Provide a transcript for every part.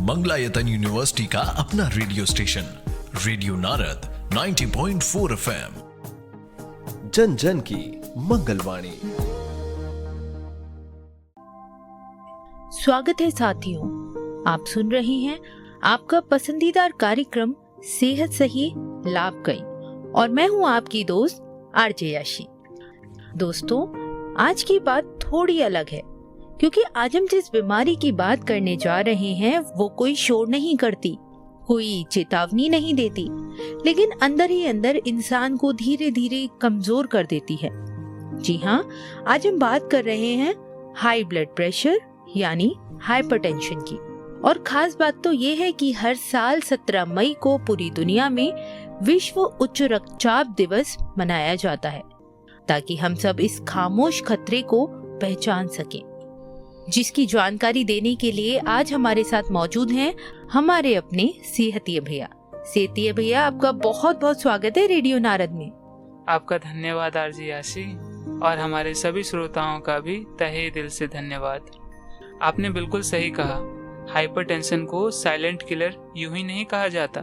Mangalayatan university का अपना radio station radio Narad 90.4 FM, जन जन की मंगलवाणी। स्वागत है साथियों, आप सुन रहे हैं आपका पसंदीदा कार्यक्रम सेहत सही लाभ कई, और मैं हूं आपकी दोस्त आरजे याशी। दोस्तों, आज की बात थोड़ी अलग है, क्योंकि आज हम जिस बीमारी की बात करने जा रहे हैं वो कोई शोर नहीं करती, कोई चेतावनी नहीं देती, लेकिन अंदर ही अंदर इंसान को धीरे धीरे कमजोर कर देती है। जी हाँ, आज हम बात कर रहे हैं हाई ब्लड प्रेशर यानी हाइपरटेंशन की। और खास बात तो ये है कि हर साल 17 मई को पूरी दुनिया में विश्व उच्च रक्तचाप दिवस मनाया जाता है, ताकि हम सब इस खामोश खतरे को पहचान सकें। जिसकी जानकारी देने के लिए आज हमारे साथ मौजूद हैं हमारे अपने सेहतिया भैया। सेहतिया भैया, आपका बहुत बहुत स्वागत है रेडियो नारद में। आपका धन्यवाद आरजे याशी, और हमारे सभी श्रोताओं का भी तहे दिल से धन्यवाद। आपने बिल्कुल सही कहा, हाइपरटेंशन को साइलेंट किलर यूं ही नहीं कहा जाता।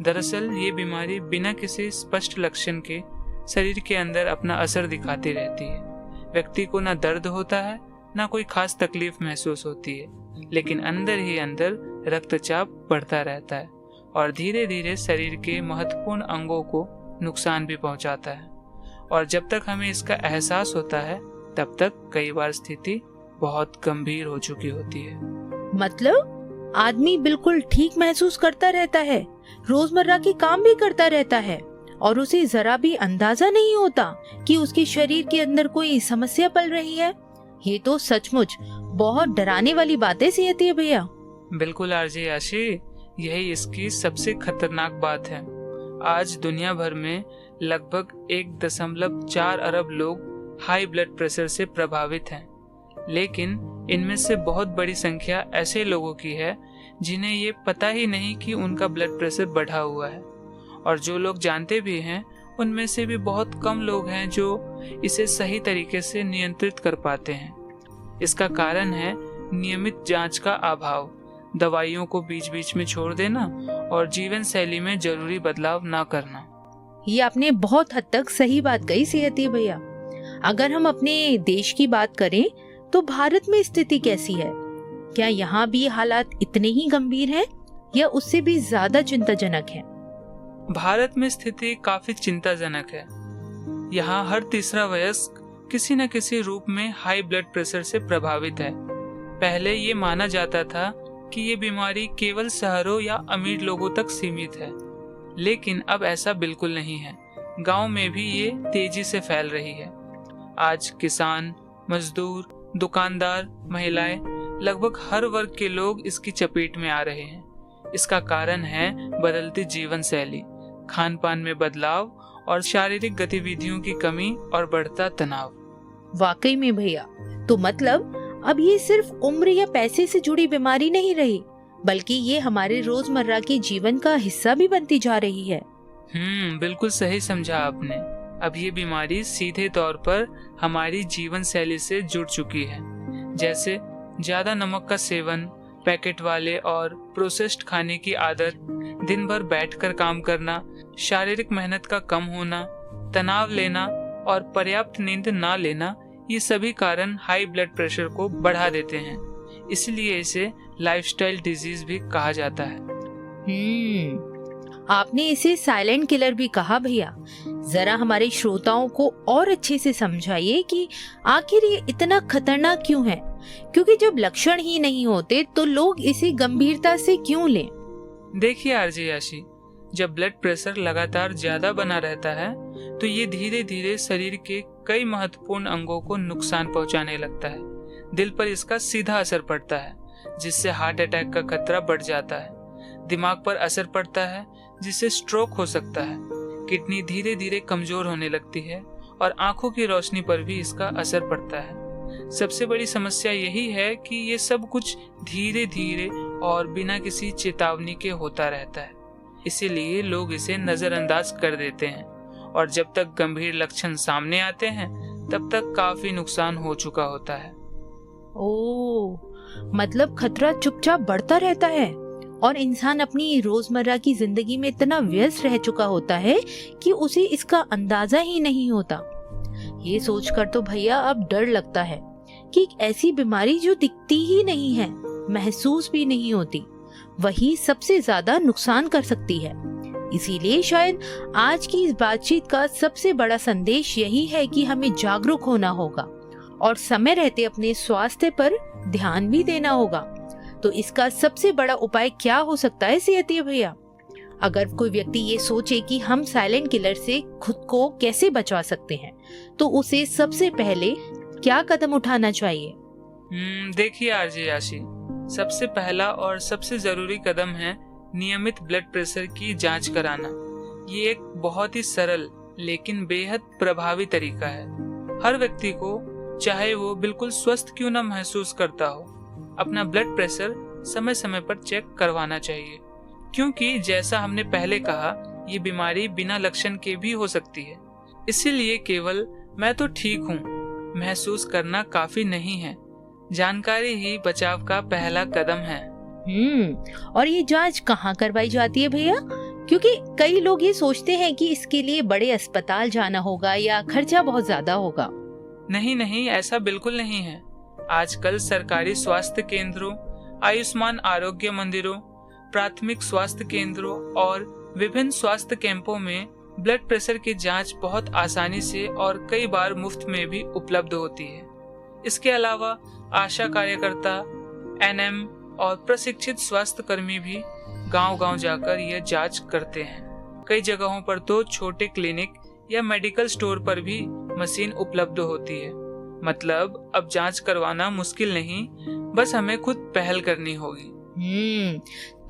दरअसल ये बीमारी बिना किसी स्पष्ट लक्षण के शरीर के अंदर अपना असर दिखाती रहती है। व्यक्ति को ना दर्द होता है, ना कोई खास तकलीफ महसूस होती है, लेकिन अंदर ही अंदर रक्तचाप बढ़ता रहता है और धीरे धीरे शरीर के महत्वपूर्ण अंगों को नुकसान भी पहुंचाता है। और जब तक हमें इसका एहसास होता है, तब तक कई बार स्थिति बहुत गंभीर हो चुकी होती है। मतलब आदमी बिल्कुल ठीक महसूस करता रहता है, रोजमर्रा के काम भी करता रहता है, और उसे जरा भी अंदाजा नहीं होता कि उसके शरीर के अंदर कोई समस्या पल रही है। ये तो सचमुच बहुत डराने वाली बात है सेहतिया भैया। बिल्कुल आरजे याशी, यही इसकी सबसे खतरनाक बात है। आज दुनिया भर में लगभग 1.4 अरब लोग हाई ब्लड प्रेशर से प्रभावित हैं, लेकिन इनमें से बहुत बड़ी संख्या ऐसे लोगों की है जिन्हें ये पता ही नहीं कि उनका ब्लड प्रेशर बढ़ा हुआ है, और जो लोग जानते भी हैं उनमें से भी बहुत कम लोग हैं जो इसे सही तरीके से नियंत्रित कर पाते हैं। इसका कारण है नियमित जांच का अभाव, दवाइयों को बीच बीच में छोड़ देना और जीवन शैली में जरूरी बदलाव ना करना। ये आपने बहुत हद तक सही बात कही सेहतिया भैया। अगर हम अपने देश की बात करें तो भारत में स्थिति कैसी है? क्या यहाँ भी हालात इतने ही गंभीर हैं या उससे भी ज्यादा चिंताजनक हैं? भारत में स्थिति काफी चिंताजनक है। यहाँ हर तीसरा वयस्क किसी न किसी रूप में हाई ब्लड प्रेशर से प्रभावित है। पहले ये माना जाता था कि ये बीमारी केवल शहरों या अमीर लोगों तक सीमित है, लेकिन अब ऐसा बिल्कुल नहीं है। गांव में भी ये तेजी से फैल रही है। आज किसान, मजदूर, दुकानदार, महिलाएं, लगभग हर वर्ग के लोग इसकी चपेट में आ रहे हैं। इसका कारण है बदलती जीवन शैली, खान पान में बदलाव और शारीरिक गतिविधियों की कमी और बढ़ता तनाव। वाकई में भैया, तो मतलब अब ये सिर्फ उम्र या पैसे से जुड़ी बीमारी नहीं रही, बल्कि ये हमारे रोजमर्रा के जीवन का हिस्सा भी बनती जा रही है। बिल्कुल सही समझा आपने। अब ये बीमारी सीधे तौर पर हमारी जीवन शैली से जुड़ चुकी है, जैसे ज्यादा नमक का सेवन, पैकेट वाले और प्रोसेस्ड खाने की आदत, दिन भर बैठकर काम करना, शारीरिक मेहनत का कम होना, तनाव लेना और पर्याप्त नींद ना लेना, ये सभी कारण हाई ब्लड प्रेशर को बढ़ा देते हैं। इसलिए इसे लाइफस्टाइल डिजीज भी कहा जाता है। आपने इसे साइलेंट किलर भी कहा भैया। जरा हमारे श्रोताओं को और अच्छे से समझाइए कि आखिर ये इतना खतरनाक क्यों है, क्योंकि जब लक्षण ही नहीं होते तो लोग इसे गंभीरता से क्यों लें? देखिए आरजे याशी, जब ब्लड प्रेशर लगातार ज्यादा बना रहता है तो ये धीरे धीरे शरीर के कई महत्वपूर्ण अंगों को नुकसान पहुंचाने लगता है। दिल पर इसका सीधा असर पड़ता है, जिससे हार्ट अटैक का खतरा बढ़ जाता है। दिमाग पर असर पड़ता है, जिससे स्ट्रोक हो सकता है। किडनी धीरे धीरे कमजोर होने लगती है और आंखों की रोशनी पर भी इसका असर पड़ता है। सबसे बड़ी समस्या यही है कि ये सब कुछ धीरे धीरे और बिना किसी चेतावनी के होता रहता है। इसीलिए लोग इसे नजरअंदाज कर देते हैं, और जब तक गंभीर लक्षण सामने आते हैं तब तक काफी नुकसान हो चुका होता है। ओह, मतलब खतरा चुपचाप बढ़ता रहता है और इंसान अपनी रोजमर्रा की जिंदगी में इतना व्यस्त रह चुका होता है कि उसे इसका अंदाजा ही नहीं होता। ये सोचकर तो भैया अब डर लगता है कि एक ऐसी बीमारी जो दिखती ही नहीं है, महसूस भी नहीं होती, वही सबसे ज्यादा नुकसान कर सकती है। इसीलिए शायद आज की इस बातचीत का सबसे बड़ा संदेश यही है कि हमें जागरूक होना होगा और समय रहते अपने स्वास्थ्य पर ध्यान भी देना होगा। तो इसका सबसे बड़ा उपाय क्या हो सकता है सेहतिया भैया? अगर कोई व्यक्ति ये सोचे कि हम साइलेंट किलर से खुद को कैसे बचा सकते हैं, तो उसे सबसे पहले क्या कदम उठाना चाहिए? देखिए आरजे आशी, सबसे पहला और सबसे जरूरी कदम है नियमित ब्लड प्रेशर की जांच कराना। ये एक बहुत ही सरल लेकिन बेहद प्रभावी तरीका है। हर व्यक्ति को, चाहे वो बिल्कुल स्वस्थ क्यों न महसूस करता हो, अपना ब्लड प्रेशर समय समय पर चेक करवाना चाहिए, क्योंकि जैसा हमने पहले कहा, ये बीमारी बिना लक्षण के भी हो सकती है। इसीलिए केवल मैं तो ठीक हूँ महसूस करना काफी नहीं है। जानकारी ही बचाव का पहला कदम है। और ये जांच कहाँ करवाई जाती है भैया? क्योंकि कई लोग ये सोचते हैं कि इसके लिए बड़े अस्पताल जाना होगा या खर्चा बहुत ज्यादा होगा। नहीं, ऐसा बिल्कुल नहीं है। आजकल सरकारी स्वास्थ्य केंद्रों, आयुष्मान आरोग्य मंदिरों, प्राथमिक स्वास्थ्य केंद्रों और विभिन्न स्वास्थ्य कैंपों में ब्लड प्रेशर की जांच बहुत आसानी से और कई बार मुफ्त में भी उपलब्ध होती है। इसके अलावा आशा कार्यकर्ता, एनएम और प्रशिक्षित स्वास्थ्य कर्मी भी गांव-गांव जाकर यह जांच करते हैं। कई जगहों पर तो छोटे क्लिनिक या मेडिकल स्टोर पर भी मशीन उपलब्ध होती है। मतलब अब जांच करवाना मुश्किल नहीं, बस हमें खुद पहल करनी होगी।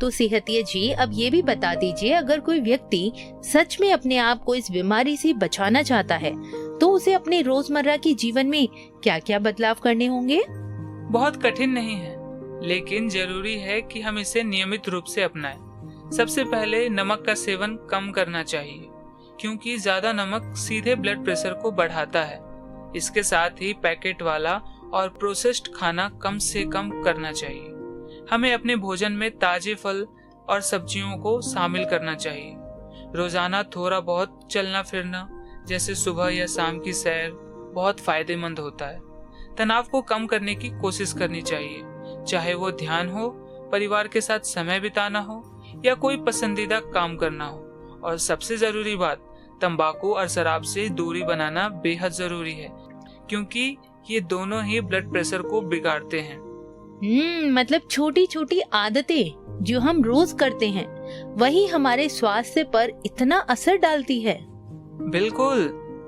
तो सेहतिया जी, अब ये भी बता दीजिए, अगर कोई व्यक्ति सच में अपने आप को इस बीमारी से बचाना चाहता है, तो उसे अपने रोजमर्रा के जीवन में क्या क्या बदलाव करने होंगे? बहुत कठिन नहीं है, लेकिन जरूरी है कि हम इसे नियमित रूप से अपनाएं। सबसे पहले नमक का सेवन कम करना चाहिए, क्योंकि ज्यादा नमक सीधे ब्लड प्रेशर को बढ़ाता है। इसके साथ ही पैकेट वाला और प्रोसेस्ड खाना कम से कम करना चाहिए। हमें अपने भोजन में ताजे फल और सब्जियों को शामिल करना चाहिए। रोजाना थोड़ा बहुत चलना फिरना, जैसे सुबह या शाम की सैर, बहुत फायदेमंद होता है। तनाव को कम करने की कोशिश करनी चाहिए, चाहे वो ध्यान हो, परिवार के साथ समय बिताना हो या कोई पसंदीदा काम करना हो। और सबसे जरूरी बात, तंबाकू और शराब से दूरी बनाना बेहद जरूरी है, क्योंकि ये दोनों ही ब्लड प्रेशर को बिगाड़ते हैं। मतलब छोटी छोटी आदतें जो हम रोज करते हैं, वही हमारे स्वास्थ्य पर इतना असर डालती है। बिल्कुल,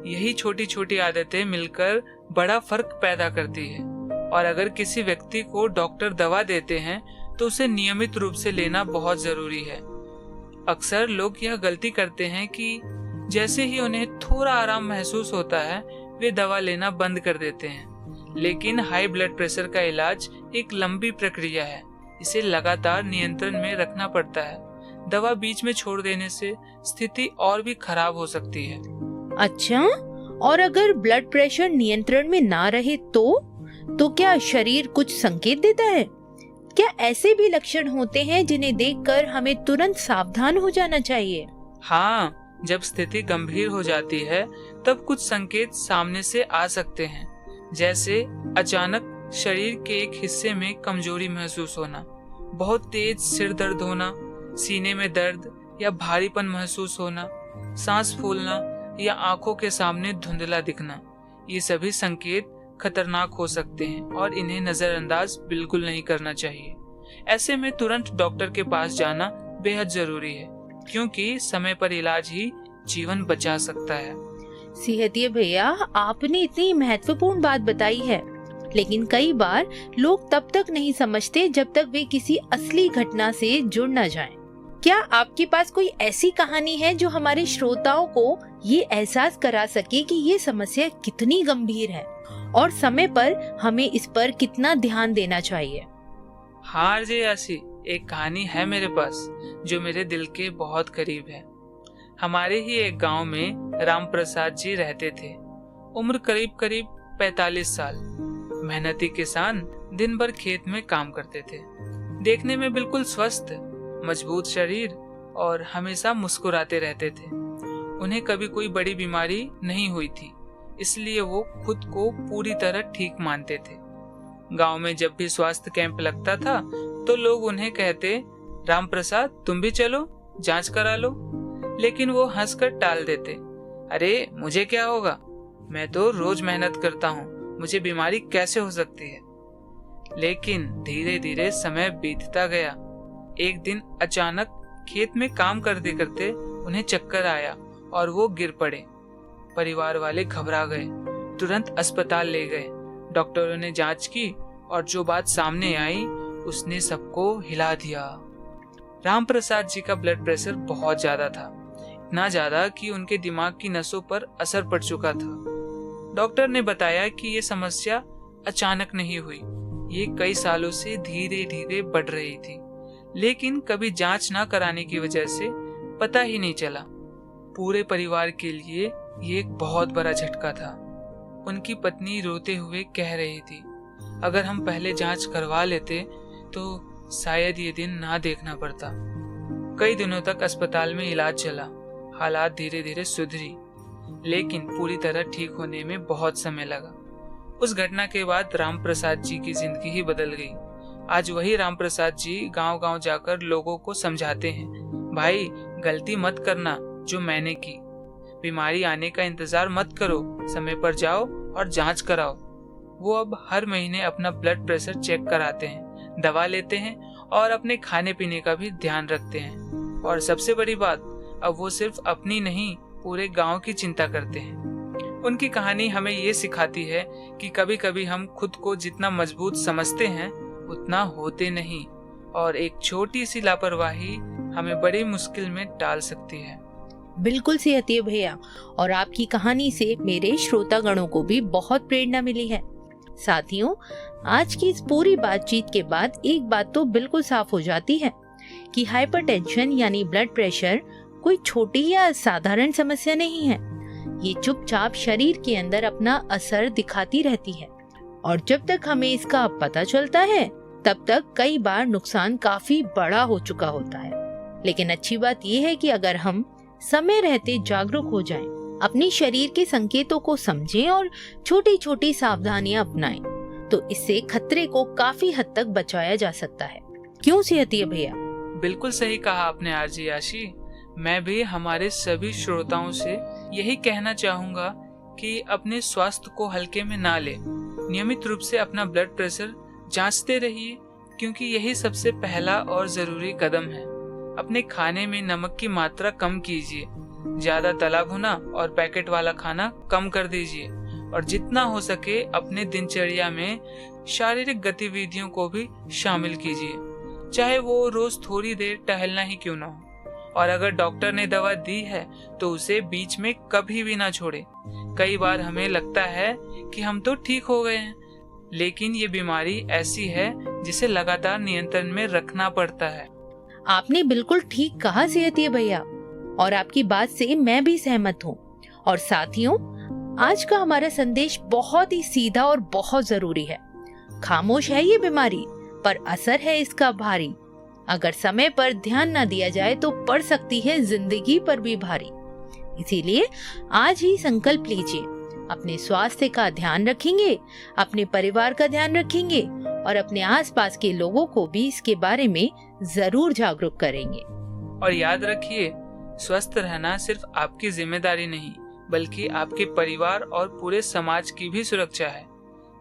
यही छोटी छोटी आदतें मिलकर बड़ा फर्क पैदा करती है। और अगर किसी व्यक्ति को डॉक्टर दवा देते हैं, तो उसे नियमित रूप से लेना बहुत जरूरी है। अक्सर लोग यह गलती करते हैं कि जैसे ही उन्हें थोड़ा आराम महसूस होता है, वे दवा लेना बंद कर देते हैं। लेकिन हाई ब्लड प्रेशर का इलाज एक लंबी प्रक्रिया है। इसे लगातार नियंत्रण में रखना पड़ता है। दवा बीच में छोड़ देने से स्थिति और भी खराब हो सकती है। अच्छा, और अगर ब्लड प्रेशर नियंत्रण में ना रहे तो क्या शरीर कुछ संकेत देता है? क्या ऐसे भी लक्षण होते हैं जिन्हें देखकर हमें तुरंत सावधान हो जाना चाहिए? हाँ, जब स्थिति गंभीर हो जाती है, तब कुछ संकेत सामने से आ सकते हैं, जैसे अचानक शरीर के एक हिस्से में कमजोरी महसूस होना, बहुत तेज सिर दर्द होना, सीने में दर्द या भारीपन महसूस होना, सांस फूलना या आंखों के सामने धुंधला दिखना। ये सभी संकेत खतरनाक हो सकते हैं और इन्हें नजरअंदाज बिल्कुल नहीं करना चाहिए। ऐसे में तुरंत डॉक्टर के पास जाना बेहद जरूरी है, क्योंकि समय पर इलाज ही जीवन बचा सकता है। सेहतिया भैया, आपने इतनी महत्वपूर्ण बात बताई है, लेकिन कई बार लोग तब तक नहीं समझते जब तक वे किसी असली घटना से जुड़ न जाएं। क्या आपके पास कोई ऐसी कहानी है जो हमारे श्रोताओं को ये एहसास करा सके कि ये समस्या कितनी गंभीर है और समय पर हमें इस पर कितना ध्यान देना चाहिए? हाँ जी यासी, एक कहानी है मेरे पास जो मेरे दिल के बहुत करीब है। हमारे ही एक गांव में राम प्रसाद जी रहते थे। उम्र करीब 45 साल। मेहनती किसान, दिन भर खेत में काम करते थे। देखने में बिल्कुल स्वस्थ, मजबूत शरीर और हमेशा मुस्कुराते रहते थे। उन्हें कभी कोई बड़ी बीमारी नहीं हुई थी, इसलिए वो खुद को पूरी तरह ठीक मानते थे। गांव में जब भी स्वास्थ्य कैंप लगता था तो लोग उन्हें कहते, राम प्रसाद तुम भी चलो, जांच करा लो। लेकिन वो हंसकर टाल देते, अरे मुझे क्या होगा, मैं तो रोज मेहनत करता हूँ, मुझे बीमारी कैसे हो सकती है। लेकिन धीरे धीरे समय बीतता गया। एक दिन अचानक खेत में काम करते करते उन्हें चक्कर आया और वो गिर पड़े। परिवार वाले घबरा गए, तुरंत अस्पताल ले गए। डॉक्टरों ने जांच की और जो बात सामने आई उसने सबको हिला दिया। राम प्रसाद जी का ब्लड प्रेशर बहुत ज्यादा था, इतना ज्यादा कि उनके दिमाग की नसों पर असर पड़ चुका था। डॉक्टर ने बताया कि ये समस्या अचानक नहीं हुई, ये कई सालों से धीरे धीरे बढ़ रही थी, लेकिन कभी जांच ना कराने की वजह से पता ही नहीं चला। पूरे परिवार के लिए ये एक बहुत बड़ा झटका था। उनकी पत्नी रोते हुए कह रही थी, अगर हम पहले जांच करवा लेते तो शायद ये दिन ना देखना पड़ता। कई दिनों तक अस्पताल में इलाज चला, हालात धीरे धीरे सुधरी, लेकिन पूरी तरह ठीक होने में बहुत समय लगा। उस घटना के बाद राम प्रसाद जी की जिंदगी ही बदल गई। आज वही राम प्रसाद जी गांव-गांव जाकर लोगों को समझाते हैं, भाई गलती मत करना जो मैंने की, बीमारी आने का इंतजार मत करो, समय पर जाओ और जांच कराओ। वो अब हर महीने अपना ब्लड प्रेशर चेक कराते हैं, दवा लेते हैं और अपने खाने पीने का भी ध्यान रखते हैं। और सबसे बड़ी बात, अब वो सिर्फ अपनी नहीं पूरे गांव की चिंता करते हैं। उनकी कहानी हमें ये सिखाती है कि कभी कभी हम खुद को जितना मजबूत समझते हैं उतना होते नहीं, और एक छोटी सी लापरवाही हमें बड़ी मुश्किल में डाल सकती है। बिल्कुल सेहतिया भैया, और आपकी कहानी से मेरे श्रोतागणों को भी बहुत प्रेरणा मिली है। साथियों, आज की इस पूरी बातचीत के बाद एक बात तो बिल्कुल साफ हो जाती है कि हाइपरटेंशन यानी ब्लड प्रेशर कोई छोटी या साधारण समस्या नहीं है। ये चुपचाप शरीर के अंदर अपना असर दिखाती रहती है, और जब तक हमें इसका पता चलता है तब तक कई बार नुकसान काफी बड़ा हो चुका होता है। लेकिन अच्छी बात यह है कि अगर हम समय रहते जागरूक हो जाएं, अपने शरीर के संकेतों को समझें और छोटी छोटी सावधानियां अपनाएं, तो इससे खतरे को काफी हद तक बचाया जा सकता है। क्यों सेहतिया भैया? बिल्कुल सही कहा आपने आरजी आशी। मैं भी हमारे सभी श्रोताओं से यही कहना चाहूँगा कि अपने स्वास्थ्य को हल्के में ना ले। नियमित रूप से अपना ब्लड प्रेशर जांचते रहिए, क्योंकि यही सबसे पहला और जरूरी कदम है। अपने खाने में नमक की मात्रा कम कीजिए, ज्यादा तला भुना और पैकेट वाला खाना कम कर दीजिए, और जितना हो सके अपने दिनचर्या में शारीरिक गतिविधियों को भी शामिल कीजिए, चाहे वो रोज थोड़ी देर टहलना ही क्यों ना हो। और अगर डॉक्टर ने दवा दी है तो उसे बीच में कभी भी ना छोड़े। कई बार हमें लगता है कि हम तो ठीक हो गए हैं, लेकिन ये बीमारी ऐसी है जिसे लगातार नियंत्रण में रखना पड़ता है। आपने बिल्कुल ठीक कहा सेहतिया भैया, और आपकी बात से मैं भी सहमत हूँ। और साथियों, आज का हमारा संदेश बहुत ही सीधा और बहुत जरूरी है। खामोश है ये बीमारी, पर असर है इसका भारी। अगर समय पर ध्यान न दिया जाए तो पड़ सकती है जिंदगी पर भी भारी। इसीलिए आज ही संकल्प लीजिए, अपने स्वास्थ्य का ध्यान रखेंगे, अपने परिवार का ध्यान रखेंगे और अपने आसपास के लोगों को भी इसके बारे में जरूर जागरूक करेंगे। और याद रखिए, स्वस्थ रहना सिर्फ आपकी जिम्मेदारी नहीं, बल्कि आपके परिवार और पूरे समाज की भी सुरक्षा है।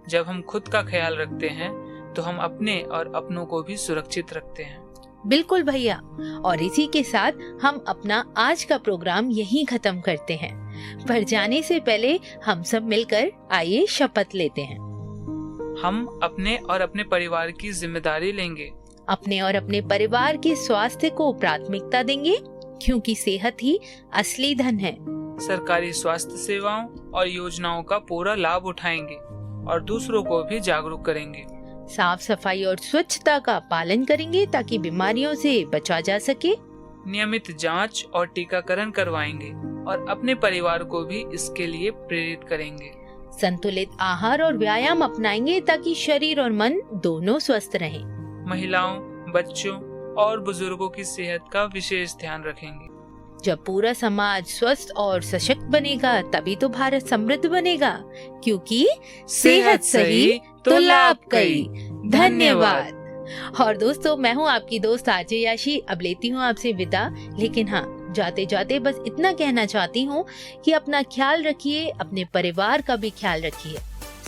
जब हम खुद का ख्याल रखते हैं तो हम अपने और अपनों को भी सुरक्षित रखते हैं। बिल्कुल भैया, और इसी के साथ हम अपना आज का प्रोग्राम यहीं खत्म करते हैं। पर जाने से पहले हम सब मिलकर आइए शपथ लेते हैं। हम अपने और अपने परिवार की जिम्मेदारी लेंगे, अपने और अपने परिवार के स्वास्थ्य को प्राथमिकता देंगे, क्योंकि सेहत ही असली धन है। सरकारी स्वास्थ्य सेवाओं और योजनाओं का पूरा लाभ उठाएंगे और दूसरों को भी जागरूक करेंगे। साफ सफाई और स्वच्छता का पालन करेंगे ताकि बीमारियों से बचा जा सके। नियमित जांच और टीकाकरण करवाएंगे और अपने परिवार को भी इसके लिए प्रेरित करेंगे। संतुलित आहार और व्यायाम अपनाएंगे ताकि शरीर और मन दोनों स्वस्थ रहें। महिलाओं, बच्चों और बुजुर्गों की सेहत का विशेष ध्यान रखेंगे। जब पूरा समाज स्वस्थ और सशक्त बनेगा तभी तो भारत समृद्ध बनेगा, क्योंकि सेहत सही तो लाभ कई। धन्यवाद। और दोस्तों, मैं हूँ आपकी दोस्त आरजे याशी। अब लेती हूँ आपसे विदा, लेकिन हाँ, जाते जाते बस इतना कहना चाहती हूँ कि अपना ख्याल रखिए, अपने परिवार का भी ख्याल रखिए,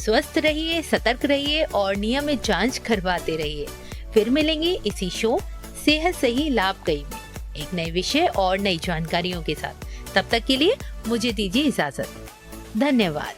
स्वस्थ रहिए, सतर्क रहिए और नियमित जांच करवाते रहिए। फिर मिलेंगे इसी शो सेहत सही लाभ कई में एक नए विषय और नई जानकारियों के साथ। तब तक के लिए मुझे दीजिए इजाजत। धन्यवाद।